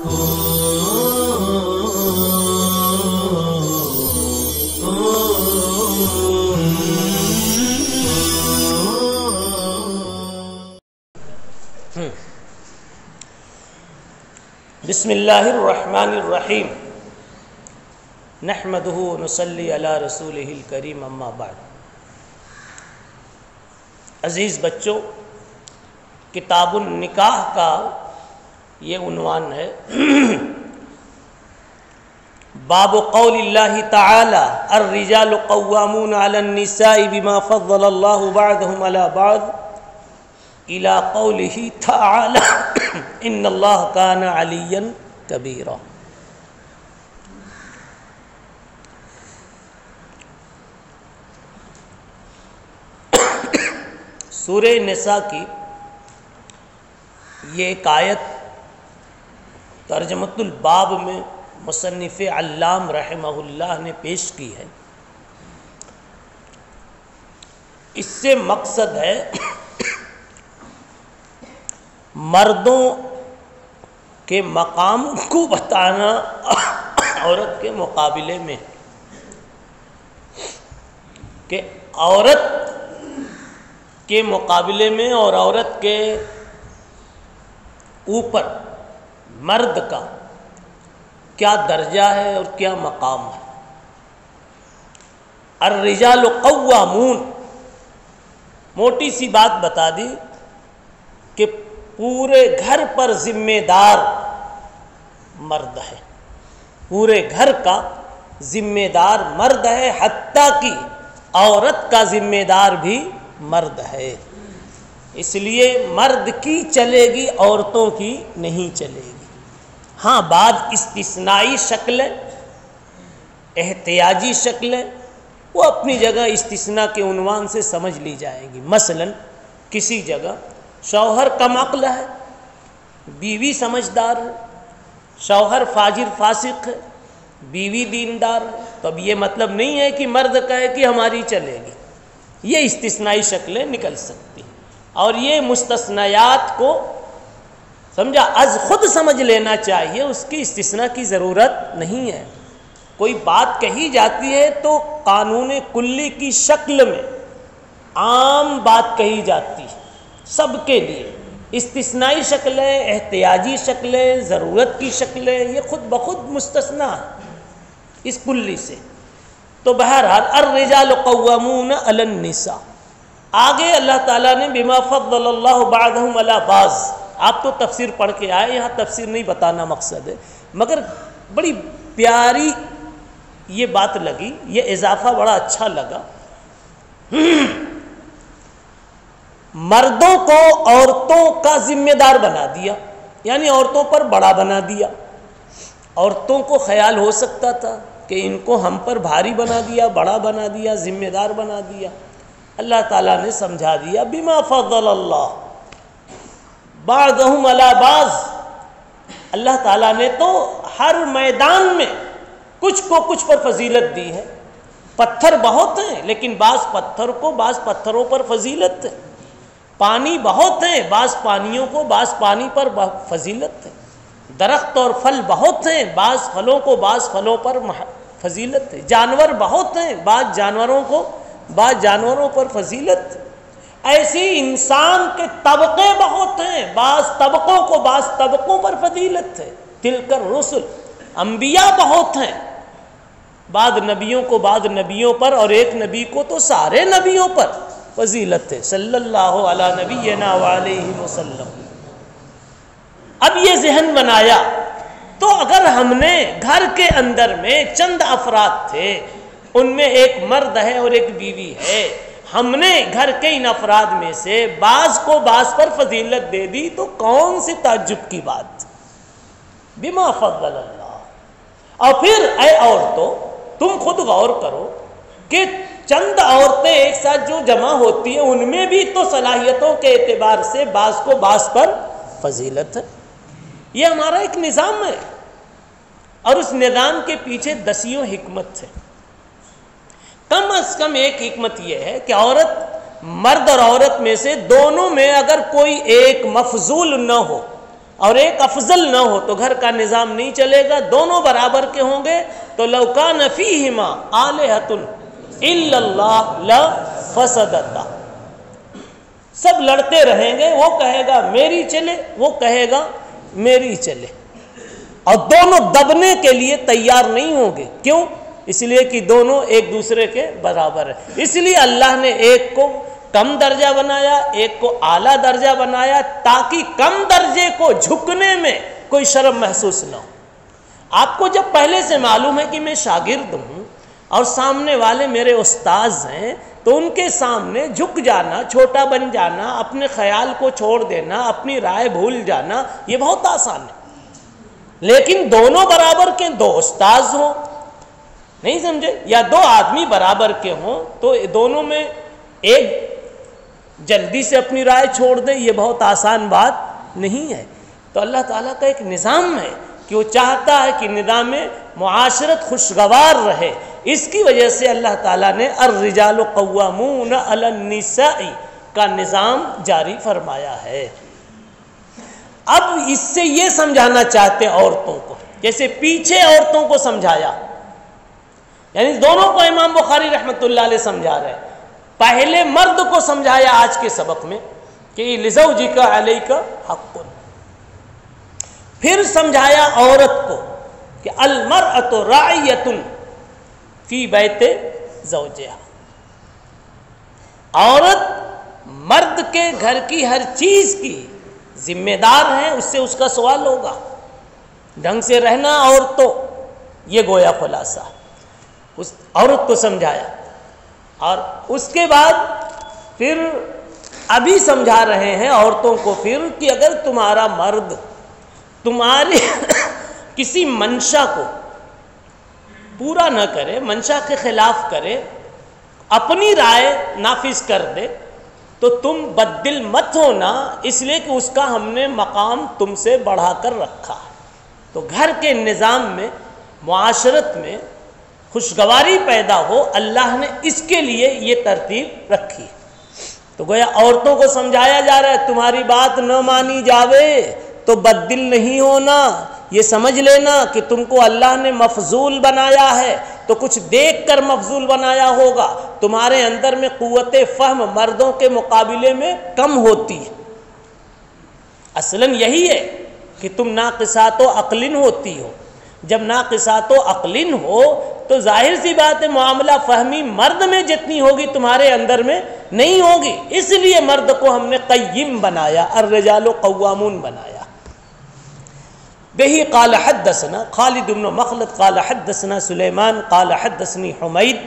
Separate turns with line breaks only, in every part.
بسم اللہ الرحمن الرحیم نحمدہ ونصلی علی رسولہ الکریم اما بعد۔ عزیز بچوں، کتاب النکاح کا یہ عنوان ہے باب قول اللہ تعالی الرجال قوامون علی النساء بما فضل اللہ بعضهم علی بعض الى قوله تعالی ان اللہ کان علیا کبیرا۔ سورہ نساء کی یہ ایک آیت ترجمۃ الباب میں مصنف علام رحمہ اللہ نے پیش کی ہے۔ اس سے مقصد ہے مردوں کے مقام کو بتانا عورت کے مقابلے میں، کہ عورت کے مقابلے میں اور عورت کے اوپر مرد کا کیا درجہ ہے اور کیا مقام ہے۔ الرجال قوامون، موٹی سی بات بتا دی کہ پورے گھر پر ذمہ دار مرد ہے، پورے گھر کا ذمہ دار مرد ہے، حتیٰ کہ عورت کا ذمہ دار بھی مرد ہے۔ اس لیے مرد کی چلے گی، عورتوں کی نہیں چلے گی۔ ہاں بعض استثنائی شکلیں، احتیاجی شکلیں وہ اپنی جگہ استثناء کے عنوان سے سمجھ لی جائے گی۔ مثلا کسی جگہ شوہر کم عقل ہے، بیوی سمجھدار ہے، شوہر فاجر فاسق ہے، بیوی دیندار ہے، تو اب یہ مطلب نہیں ہے کہ مرد کہے کہ ہماری چلے گی۔ یہ استثنائی شکلیں نکل سکتی ہیں، اور یہ مستثنیات کو سمجھا از خود سمجھ لینا چاہیے، اس کی استثناء کی ضرورت نہیں ہے۔ کوئی بات کہی جاتی ہے تو قانون کلی کی شکل میں عام بات کہی جاتی ہے سب کے لیے۔ استثنائی شکلیں، احتیاجی شکلیں، ضرورت کی شکلیں یہ خود بخود مستثنیٰ ہیں اس کلی سے۔ تو بہرحال الرجال قوامون علی النساء، آگے اللہ تعالیٰ نے بما فضل اللہ بعضهم علی بعض، آپ تو تفسیر پڑھ کے آئے، یہاں تفسیر نہیں بتانا مقصد ہے، مگر بڑی پیاری یہ بات لگی، یہ اضافہ بڑا اچھا لگا۔ مردوں کو عورتوں کا ذمہ دار بنا دیا، یعنی عورتوں پر بڑا بنا دیا۔ عورتوں کو خیال ہو سکتا تھا کہ ان کو ہم پر بھاری بنا دیا، بڑا بنا دیا، ذمہ دار بنا دیا۔ اللہ تعالیٰ نے سمجھا دیا بما فضل اللہ بعضهم علی بعض، اللہ تعالیٰ نے تو ہر میدان میں کچھ کو کچھ پر فضیلت دی ہے۔ پتھر بہت ہیں لیکن بعض پتھر کو بعض پتھروں پر فضیلت ہے، پانی بہت ہیں بعض پانیوں کو بعض پانی پر فضیلت ہے، درخت اور پھل بہت ہیں بعض پھلوں کو بعض پھلوں پر فضیلت ہے، جانور بہت ہیں بعض جانوروں کو بعض جانوروں پر فضیلت ہے۔ ایسی انسان کے طبقے بہت ہیں، بعض طبقوں کو بعض طبقوں پر فضیلت ہے۔ تلک الرسل، انبیاء بہت ہیں، بعض نبیوں کو بعض نبیوں پر، اور ایک نبی کو تو سارے نبیوں پر فضیلت ہے، صلی اللہ علی نبینا وعلیہ وسلم۔ اب یہ ذہن بنایا تو اگر ہم نے گھر کے اندر میں چند افراد تھے، ان میں ایک مرد ہے اور ایک بیوی ہے، ہم نے گھر کے ان افراد میں سے بعض کو بعض پر فضیلت دے دی، تو کون سی تعجب کی بات؟ بما فضل اللہ۔ اور پھر اے عورتوں، تم خود غور کرو کہ چند عورتیں ایک ساتھ جو جمع ہوتی ہیں ان میں بھی تو صلاحیتوں کے اعتبار سے بعض کو بعض پر فضیلت ہے۔ یہ ہمارا ایک نظام ہے، اور اس نظام کے پیچھے دسیوں حکمت ہے۔ کم از کم ایک حکمت یہ ہے کہ عورت، مرد اور عورت میں سے دونوں میں اگر کوئی ایک مفضول نہ ہو، اور ایک افضل نہ ہو تو گھر کا نظام نہیں چلے گا. دونوں برابر کے ہوں گے تو لو کان فیہما آلہۃ الا اللہ لفسدتا. سب لڑتے رہیں گے، وہ کہے گا میری چلے، وہ کہے گا میری چلے، اور دونوں دبنے کے لیے تیار نہیں ہوں گے. کیوں؟ اس لیے کہ دونوں ایک دوسرے کے برابر ہیں. اس لیے اللہ نے ایک کو کم درجہ بنایا، ایک کو اعلیٰ درجہ بنایا، تاکہ کم درجے کو جھکنے میں کوئی شرم محسوس نہ ہو. آپ کو جب پہلے سے معلوم ہے کہ میں شاگرد ہوں اور سامنے والے میرے استاذ ہیں، تو ان کے سامنے جھک جانا، چھوٹا بن جانا، اپنے خیال کو چھوڑ دینا، اپنی رائے بھول جانا، یہ بہت آسان ہے. لیکن دونوں برابر کے، دو استاذ ہوں، نہیں سمجھے، یا دو آدمی برابر کے ہوں، تو دونوں میں ایک جلدی سے اپنی رائے چھوڑ دے، یہ بہت آسان بات نہیں ہے. تو اللہ تعالیٰ کا ایک نظام ہے کہ وہ چاہتا ہے کہ نظام معاشرت خوشگوار رہے. اس کی وجہ سے اللہ تعالیٰ نے الرجال قوامون علی النساء کا نظام جاری فرمایا ہے. اب اس سے یہ سمجھانا چاہتے عورتوں کو، جیسے پیچھے عورتوں کو سمجھایا، یعنی دونوں کو امام بخاری رحمۃ اللہ علیہ سمجھا رہے ہیں. پہلے مرد کو سمجھایا آج کے سبق میں کہ لزوجک علیک حق، پھر سمجھایا عورت کو کہ المرأۃ راعیۃ فی بیت زوجہا. عورت مرد کے گھر کی ہر چیز کی ذمہ دار ہے، اس سے اس کا سوال ہوگا. ڈھنگ سے رہنا عورتوں، یہ گویا خلاصہ اس عورت کو سمجھایا. اور اس کے بعد پھر ابھی سمجھا رہے ہیں عورتوں کو پھر کہ اگر تمہارا مرد تمہاری کسی منشا کو پورا نہ کرے، منشا کے خلاف کرے، اپنی رائے نافذ کر دے، تو تم بددل مت ہونا، اس لیے کہ اس کا ہم نے مقام تم سے بڑھا کر رکھا. تو گھر کے نظام میں، معاشرت میں خوشگواری پیدا ہو، اللہ نے اس کے لیے یہ ترتیب رکھی. تو گویا عورتوں کو سمجھایا جا رہا ہے تمہاری بات نہ مانی جاوے تو بددل نہیں ہونا. یہ سمجھ لینا کہ تم کو اللہ نے مفضول بنایا ہے تو کچھ دیکھ کر مفضول بنایا ہوگا. تمہارے اندر میں قوت فہم مردوں کے مقابلے میں کم ہوتی ہے. اصلاً یہی ہے کہ تم ناقصات و عقلن ہوتی ہو. جب ناقصات و عقلن ہو تو ظاہر سی بات ہے معاملہ فہمی مرد میں جتنی ہوگی تمہارے اندر میں نہیں ہوگی. اس لیے مرد کو ہم نے قیم بنایا، الرجال قوامون بنایا. بہی قال حدثنا خالد بن مخلد قال حدثنا سلیمان قال حدثنی حمید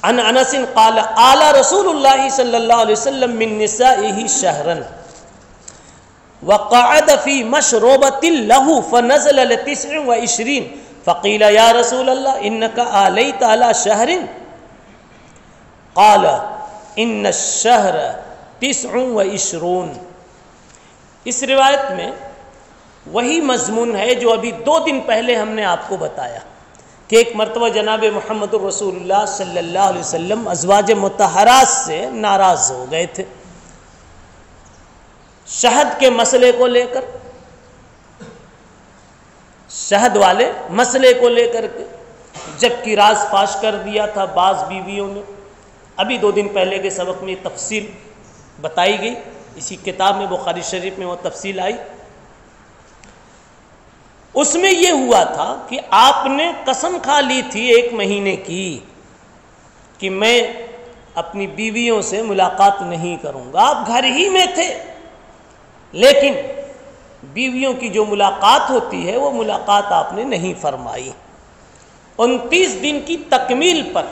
عن انس قال آل رسول اللہ صلی اللہ علیہ وسلم من نسائه شهرا وقعد في مشروبة له فنزل ل29 فقيل يا رسول الله إنك آليت على شهر قال إن الشهر 29. اس روایت میں وہی مضمون ہے جو ابھی 2 دن پہلے ہم نے آپ کو بتایا کہ ایک مرتبہ جناب محمد الرسول اللہ صلی اللہ علیہ وسلم ازواج مطہرات سے ناراض ہو گئے تھے شہد کے مسئلے کو لے کر، شہد والے مسئلے کو لے کر کے، جبکہ راز فاش کر دیا تھا بعض بیویوں نے. ابھی 2 دن پہلے کے سبق میں تفصیل بتائی گئی، اسی کتاب میں بخاری شریف میں وہ تفصیل آئی. اس میں یہ ہوا تھا کہ آپ نے قسم کھا لی تھی 1 مہینے کی کہ میں اپنی بیویوں سے ملاقات نہیں کروں گا. آپ گھر ہی میں تھے، لیکن بیویوں کی جو ملاقات ہوتی ہے وہ ملاقات آپ نے نہیں فرمائی. 29 دن کی تکمیل پر،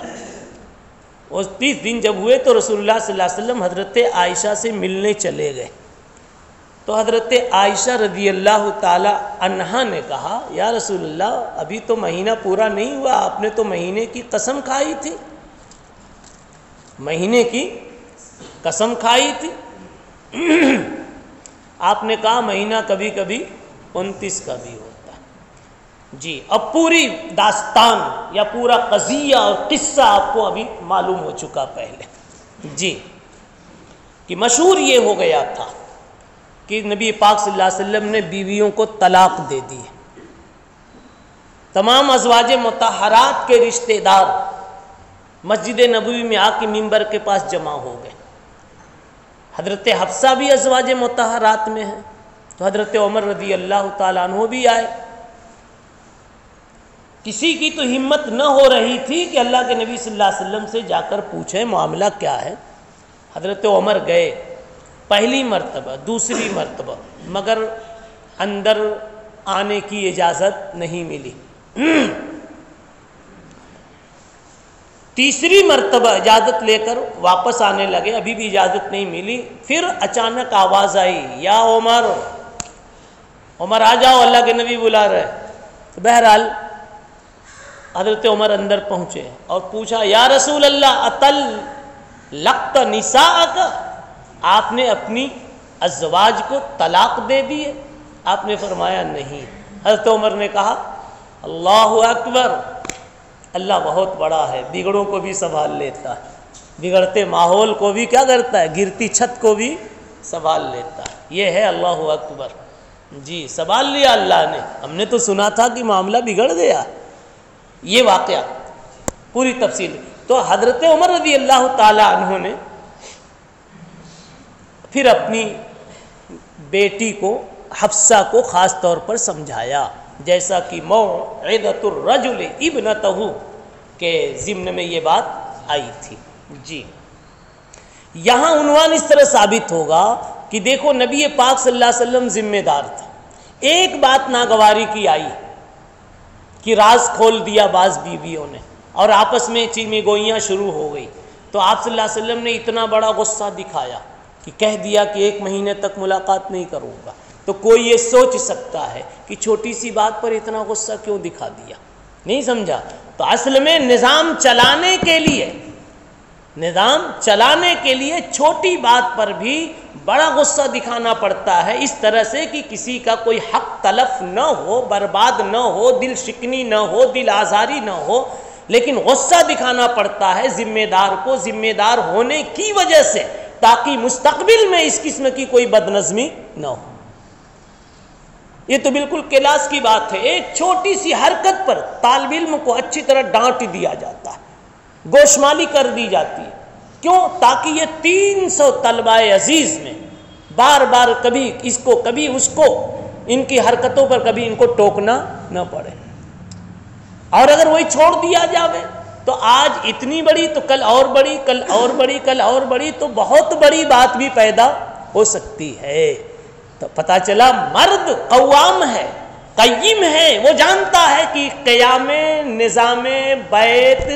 29 دن جب ہوئے تو رسول اللہ صلی اللہ علیہ وسلم حضرت عائشہ سے ملنے چلے گئے. تو حضرت عائشہ رضی اللہ تعالی عنہا نے کہا یا رسول اللہ ابھی تو مہینہ پورا نہیں ہوا، آپ نے تو مہینے کی قسم کھائی تھی، مہینے کی قسم کھائی تھی. آپ نے کہا مہینہ کبھی کبھی 29 کا بھی ہوتا ہے. جی اب پوری داستان یا پورا قضیہ اور قصہ آپ کو ابھی معلوم ہو چکا پہلے. جی کہ مشہور یہ ہو گیا تھا کہ نبی پاک صلی اللہ علیہ وسلم نے بیویوں کو طلاق دے دی ہے۔ تمام ازواج مطہرات کے رشتہ دار مسجد نبوی میں آ کے ممبر کے پاس جمع ہو گئے۔ حضرت حفصہ بھی ازواج مطہرات میں ہیں، تو حضرت عمر رضی اللہ تعالیٰ عنہ بھی آئے۔ کسی کی تو ہمت نہ ہو رہی تھی کہ اللہ کے نبی صلی اللہ علیہ وسلم سے جا کر پوچھیں معاملہ کیا ہے۔ حضرت عمر گئے پہلی مرتبہ، دوسری مرتبہ، مگر اندر آنے کی اجازت نہیں ملی۔ تیسری مرتبہ اجازت لے کر واپس آنے لگے، ابھی بھی اجازت نہیں ملی۔ پھر اچانک آواز آئی، یا عمر، عمر آ جاؤ، اللہ کے نبی بلا رہے۔ تو بہرحال حضرت عمر اندر پہنچے اور پوچھا، یا رسول اللہ اطل لقت نساءک، آپ نے اپنی ازواج کو طلاق دے دی ہے؟ آپ نے فرمایا نہیں۔ حضرت عمر نے کہا، اللہ اکبر، اللہ بہت بڑا ہے، بگڑوں کو بھی سنبھال لیتا ہے، بگڑتے ماحول کو بھی کیا کرتا ہے، گرتی چھت کو بھی سنبھال لیتا ہے۔ یہ ہے اللہ اکبر، جی سنبھال لیا اللہ نے۔ ہم نے تو سنا تھا کہ معاملہ بگڑ گیا۔ یہ واقعہ پوری تفصیل۔ تو حضرت عمر رضی اللہ تعالی عنہ نے پھر اپنی بیٹی کو حفصہ کو خاص طور پر سمجھایا، جیسا کہ موعظۃ الرجل ابنتہ کے ضمن میں یہ بات آئی تھی۔ جی یہاں عنوان اس طرح ثابت ہوگا کہ دیکھو نبی پاک صلی اللہ علیہ وسلم ذمہ دار تھا۔ ایک بات ناگواری کی آئی کہ راز کھول دیا بعض بیویوں نے اور آپس میں چیمے گوئیاں شروع ہو گئی، تو آپ صلی اللہ علیہ وسلم نے اتنا بڑا غصہ دکھایا کہ کہہ دیا کہ 1 مہینے تک ملاقات نہیں کروں گا۔ تو کوئی یہ سوچ سکتا ہے کہ چھوٹی سی بات پر اتنا غصہ کیوں دکھا دیا، نہیں سمجھا؟ تو اصل میں نظام چلانے کے لیے چھوٹی بات پر بھی بڑا غصہ دکھانا پڑتا ہے، اس طرح سے کہ کسی کا کوئی حق تلف نہ ہو، برباد نہ ہو، دل شکنی نہ ہو، دل آزاری نہ ہو، لیکن غصہ دکھانا پڑتا ہے ذمہ دار کو ذمہ دار ہونے کی وجہ سے، تاکہ مستقبل میں اس قسم کی کوئی بدنظمی نہ ہو۔ یہ تو بالکل کلاس کی بات ہے، ایک چھوٹی سی حرکت پر طالب علم کو اچھی طرح ڈانٹ دیا جاتا ہے، گوشمالی کر دی جاتی ہے۔ کیوں؟ تاکہ یہ 300 طلبہ عزیز میں بار بار کبھی اس کو کبھی اس کو، ان کی حرکتوں پر کبھی ان کو ٹوکنا نہ پڑے۔ اور اگر وہی چھوڑ دیا جاوے تو آج اتنی بڑی تو کل اور بڑی، کل اور بڑی، کل اور بڑی، تو بہت بڑی بات بھی پیدا ہو سکتی ہے۔ تو پتہ چلا مرد قوام ہے، قیم ہے، وہ جانتا ہے کہ قیام نظام بیت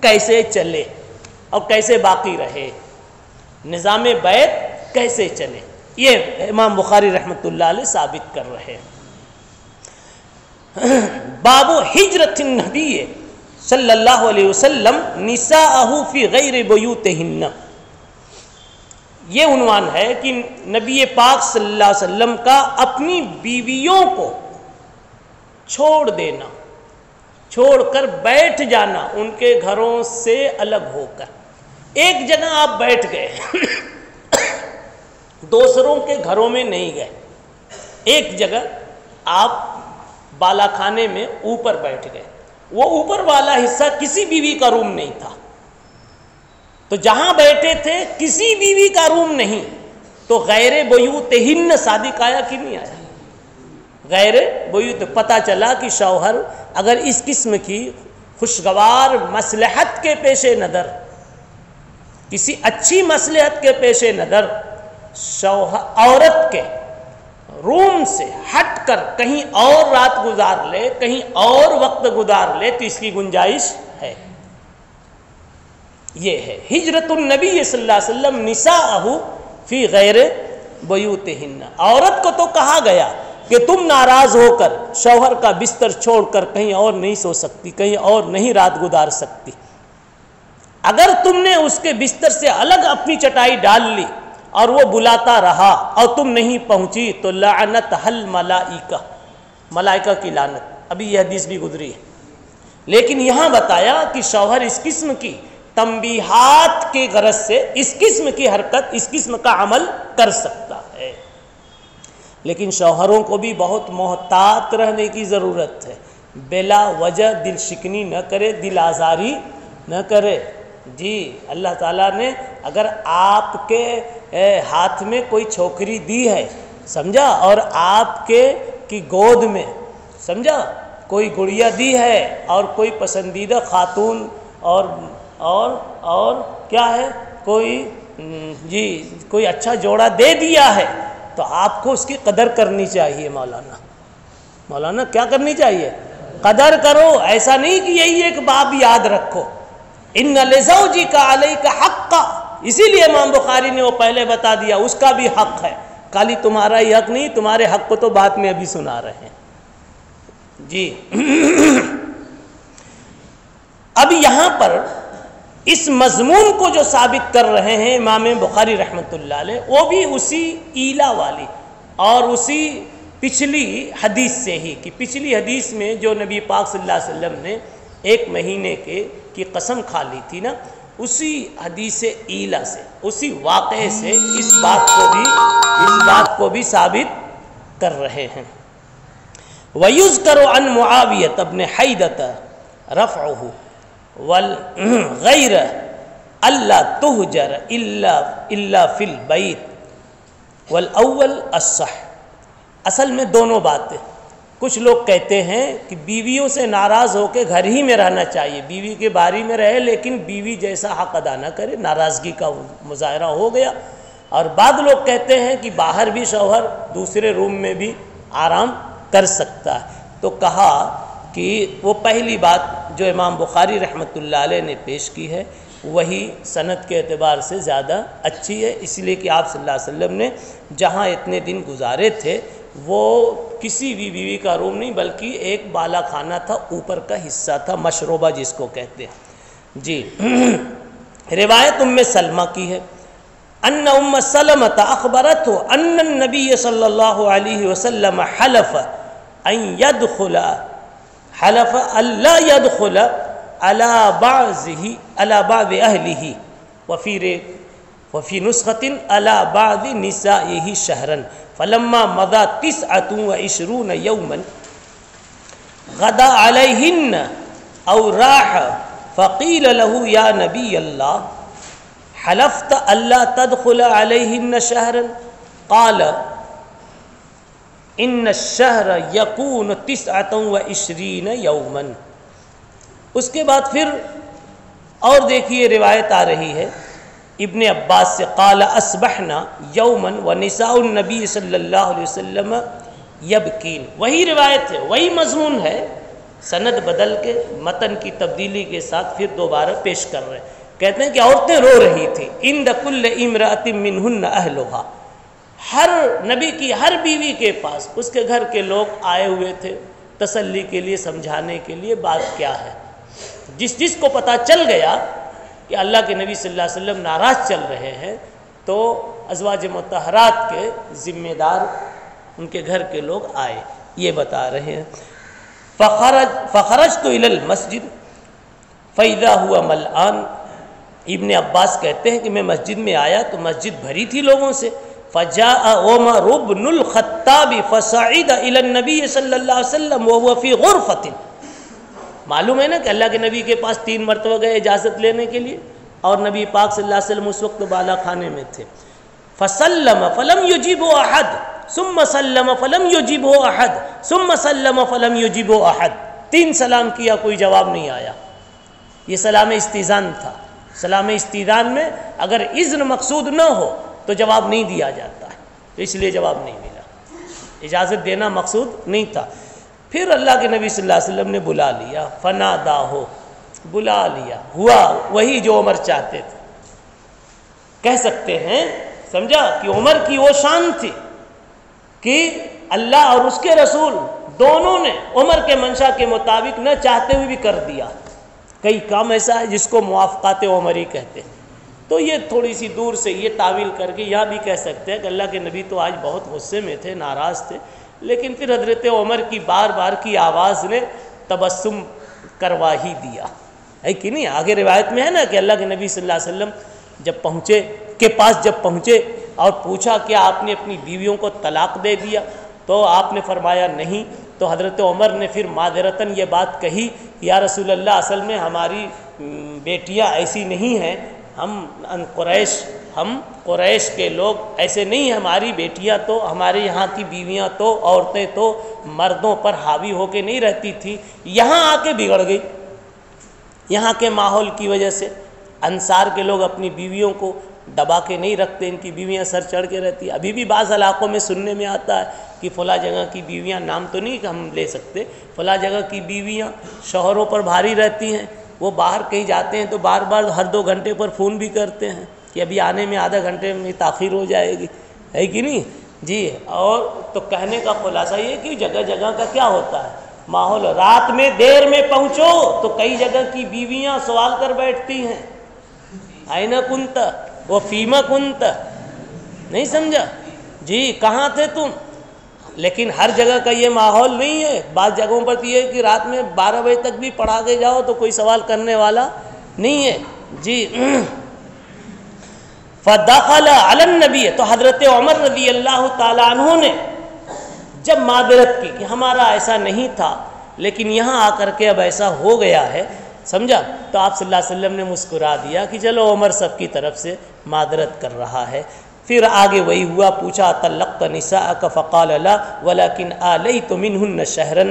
کیسے چلے اور کیسے باقی رہے، نظام بیت کیسے چلے۔ یہ امام بخاری رحمۃ اللہ علیہ ثابت کر رہے ہیں۔ باب ہجرت النبی صلی اللہ علیہ وسلم نساءہ فی غیر بیوتہن، یہ عنوان ہے کہ نبی پاک صلی اللہ علیہ وسلم کا اپنی بیویوں کو چھوڑ دینا، چھوڑ کر بیٹھ جانا ان کے گھروں سے الگ ہو کر۔ ایک جگہ آپ بیٹھ گئے، دوسروں کے گھروں میں نہیں گئے، ایک جگہ آپ بالا خانے میں اوپر بیٹھ گئے، وہ اوپر والا حصہ کسی بیوی کا روم نہیں تھا، تو جہاں بیٹھے تھے کسی بیوی کا روم نہیں، تو غیر بیوتہن صادق آیا کہ نہیں آیا؟ غیر بیوت۔ پتہ چلا کہ شوہر اگر اس قسم کی خوشگوار مصلحت کے پیش نظر، کسی اچھی مصلحت کے پیش نظر شوہر عورت کے روم سے ہٹ کر کہیں اور رات گزار لے، کہیں اور وقت گزار لے، تو اس کی گنجائش ہے۔ یہ ہے ہجرت النبی صلی اللہ علیہ وسلم نساءہ فی غیر بیوتہن۔ عورت کو تو کہا گیا کہ تم ناراض ہو کر شوہر کا بستر چھوڑ کر کہیں اور نہیں سو سکتی، کہیں اور نہیں رات گزار سکتی۔ اگر تم نے اس کے بستر سے الگ اپنی چٹائی ڈال لی اور وہ بلاتا رہا اور تم نہیں پہنچی تو لعنت حل ملائکہ، ملائکہ کی لعنت۔ ابھی یہ حدیث بھی گزری ہے، لیکن یہاں بتایا کہ شوہر اس قسم کی تنبیہات کی غرض سے اس قسم کی حرکت، اس قسم کا عمل کر سکتا ہے۔ لیکن شوہروں کو بھی بہت محتاط رہنے کی ضرورت ہے، بلا وجہ دل شکنی نہ کرے، دل آزاری نہ کرے۔ جی اللہ تعالیٰ نے اگر آپ کے ہاتھ میں کوئی چھوکری دی ہے، سمجھا، اور آپ کے کی گود میں، سمجھا، کوئی گڑیا دی ہے اور کوئی پسندیدہ خاتون اور کیا ہے، کوئی اچھا جوڑا دے دیا ہے، تو آپ کو اس کی قدر کرنی چاہیے۔ مولانا کیا کرنی چاہیے؟ قدر کرو۔ ایسا نہیں کہ یہی ایک باب یاد رکھو، ان لزوجک علیک حقا، اسی لیے امام بخاری نے وہ پہلے بتا دیا اس کا بھی حق ہے، خالی تمہارا ہی حق نہیں، تمہارے حق کو تو بعد میں ابھی سنا رہے ہیں۔ جی اب یہاں پر اس مضمون کو جو ثابت کر رہے ہیں امام بخاری رحمۃ اللہ علیہ، وہ بھی اسی ایلا والی اور اسی پچھلی حدیث سے ہی، کہ پچھلی حدیث میں جو نبی پاک صلی اللہ علیہ وسلم نے 1 مہینے کی قسم کھا لی تھی نا، اسی حدیث ایلا سے، اسی واقعے سے اس بات کو بھی ثابت کر رہے ہیں۔ وَيُذْكَرُ عَنْ مُعَاوِيَةَ بْنِ حَيْدَةَ رَفْعُهُ وَالْغَيْرَ أَلَّا تُهْجَرَ إِلَّا فِي الْبَيْتِ وَالْأَوَّلْ الصَّحْ۔ اصل میں دونوں باتیں، کچھ لوگ کہتے ہیں کہ بیویوں سے ناراض ہو کے گھر ہی میں رہنا چاہیے، بیوی کے باری میں رہے لیکن بیوی جیسا حق ادا نہ کرے، ناراضگی کا مظاہرہ ہو گیا۔ اور بعض لوگ کہتے ہیں کہ باہر بھی شوہر دوسرے روم میں بھی آرام کر سکتا ہے۔ تو کہا کہ وہ پہلی بات جو امام بخاری رحمۃ اللہ علیہ نے پیش کی ہے وہی سند کے اعتبار سے زیادہ اچھی ہے، اس لیے کہ آپ صلی اللہ علیہ وسلم نے جہاں اتنے دن گزارے تھے وہ کسی بھی بیوی کا روم نہیں بلکہ ایک بالا خانہ تھا، اوپر کا حصہ تھا، مشروبہ جس کو کہتے ہیں۔ جی روایت ام سلمہ کی ہے، ان ام سلمہ اخبرته ان النبی صلی اللہ علیہ وسلم حلف الا يدخل على بعض اہلہ وفی نسخة على بعض نسائه شہرا فلما مضى 29 يوما غدا علیہن او راح فقیل له یا نبی اللہ حلفت الا تدخل علیہن شہرا قال ان الشہر یکون 29 یوما۔ اس کے بعد پھر اور دیکھیے روایت آ رہی ہے ابن عباس سے، قال اصبحنا یوما ونساء النبی صلی اللہ علیہ وسلم یبکین۔ وہی روایت ہے، وہی مضمون ہے، سند بدل کے متن کی تبدیلی کے ساتھ پھر دوبارہ پیش کر رہے ہیں۔ کہتے ہیں کہ عورتیں رو رہی تھیں، عند کل امرأۃ منہن اہلھا، ہر نبی کی ہر بیوی کے پاس اس کے گھر کے لوگ آئے ہوئے تھے تسلی کے لیے، سمجھانے کے لیے بات کیا ہے۔ جس کو پتہ چل گیا کہ اللہ کے نبی صلی اللہ علیہ وسلم ناراض چل رہے ہیں تو ازواج مطہرات کے ذمہ دار ان کے گھر کے لوگ آئے، یہ بتا رہے ہیں۔ فخرجت الى المسجد فاذا هو ملآن۔ ابن عباس کہتے ہیں کہ میں مسجد میں آیا تو مسجد بھری تھی لوگوں سے۔ فجاء عمر بن الخطاب فصعد الى النبي صلی اللہ علیہ وسلم وهو في غرفة۔ معلوم ہے نا کہ اللہ کے نبی کے پاس 3 مرتبہ گئے اجازت لینے کے لیے، اور نبی پاک صلی اللہ علیہ وسلم اس وقت بالا خانے میں تھے۔ فسلم فلم يجبه احد ثم سلم فلم يجبه احد ثم سلم فلم يجبه احد۔ 3 سلام کیا، کوئی جواب نہیں آیا۔ یہ سلام استئذان تھا۔ سلام استئذان میں اگر اذن مقصود نہ ہو تو جواب نہیں دیا جاتا ہے، تو اس لیے جواب نہیں ملا، اجازت دینا مقصود نہیں تھا۔ پھر اللہ کے نبی صلی اللہ علیہ وسلم نے بلا لیا، فناداہ، بلا لیا، ہوا وہی جو عمر چاہتے تھے۔ کہہ سکتے ہیں، سمجھا، کہ عمر کی وہ شان تھی کہ اللہ اور اس کے رسول دونوں نے عمر کے منشا کے مطابق نہ چاہتے ہوئے بھی کر دیا۔ کئی کام ایسا ہے جس کو موافقات عمری کہتے ہیں۔ تو یہ تھوڑی سی دور سے یہ تعویل کر کے یہاں بھی کہہ سکتے ہیں کہ اللہ کے نبی تو آج بہت غصے میں تھے، ناراض تھے، لیکن پھر حضرت عمر کی بار بار کی آواز نے تبسم کروا ہی دیا ہے کہ نہیں۔ آگے روایت میں ہے نا کہ اللہ کے نبی صلی اللہ علیہ وسلم جب پہنچے اور پوچھا کہ آپ نے اپنی بیویوں کو طلاق دے دیا؟ تو آپ نے فرمایا نہیں۔ تو حضرت عمر نے پھر معذرتاً یہ بات کہی، یا رسول اللہ اصل میں ہماری بیٹیاں ایسی نہیں ہیں، ہم قریش کے لوگ ایسے نہیں ہیں، ہماری بیٹیاں تو، ہمارے یہاں کی بیویاں تو، عورتیں تو مردوں پر حاوی ہو کے نہیں رہتی تھیں، یہاں آ کے بگڑ گئی، یہاں کے ماحول کی وجہ سے۔ انصار کے لوگ اپنی بیویوں کو دبا کے نہیں رکھتے، ان کی بیویاں سر چڑھ کے رہتی ہیں۔ ابھی بھی بعض علاقوں میں سننے میں آتا ہے کہ فلاں جگہ کی بیویاں، نام تو نہیں کہ ہم لے سکتے، فلاں جگہ کی بیویاں شوہروں پر بھاری رہتی ہیں، وہ باہر کہیں جاتے ہیں تو بار بار ہر 2 گھنٹے پر فون بھی کرتے ہیں کہ ابھی آنے میں آدھا گھنٹے میں تاخیر ہو جائے گی، ہے کہ نہیں جی۔ اور تو کہنے کا خلاصہ یہ کہ جگہ جگہ کا کیا ہوتا ہے ماحول۔ رات میں دیر میں پہنچو تو کئی جگہ کی بیویاں سوال کر بیٹھتی ہیں، آئینہ کنت وہ فیما کنت، نہیں سمجھا جی، کہاں تھے تم؟ لیکن ہر جگہ کا یہ ماحول نہیں ہے۔ بعض جگہوں پر یہ ہے کہ رات میں 12 بجے تک بھی پڑھا کے جاؤ تو کوئی سوال کرنے والا نہیں ہے جی۔ فدخل علی النبی، تو حضرت عمر رضی اللہ تعالیٰ عنہ نے جب معذرت کی کہ ہمارا ایسا نہیں تھا لیکن یہاں آ کر کے اب ایسا ہو گیا ہے، سمجھا، تو آپ صلی اللہ علیہ وسلم نے مسکرا دیا کہ چلو عمر سب کی طرف سے معذرت کر رہا ہے۔ پھر آگے وہی ہوا، پوچھا طلقت نساءک فقال لا ولكن آلیت منہن شہرا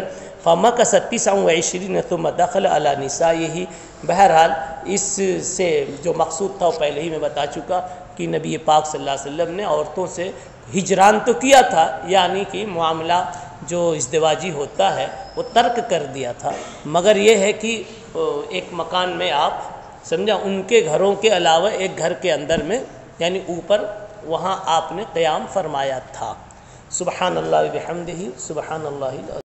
فمکث 29 ثم دخل علی نسائہ۔ بہرحال اس سے جو مقصود تھا وہ پہلے ہی میں بتا چکا کہ نبی پاک صلی اللہ علیہ وسلم نے عورتوں سے ہجران تو کیا تھا، یعنی کہ معاملہ جو ازدواجی ہوتا ہے وہ ترک کر دیا تھا، مگر یہ ہے کہ ایک مکان میں آپ سمجھا ان کے گھروں کے علاوہ ایک گھر کے اندر میں یعنی اوپر وہاں آپ نے قیام فرمایا تھا۔ سبحان اللہ بحمدہ، سبحان اللہ۔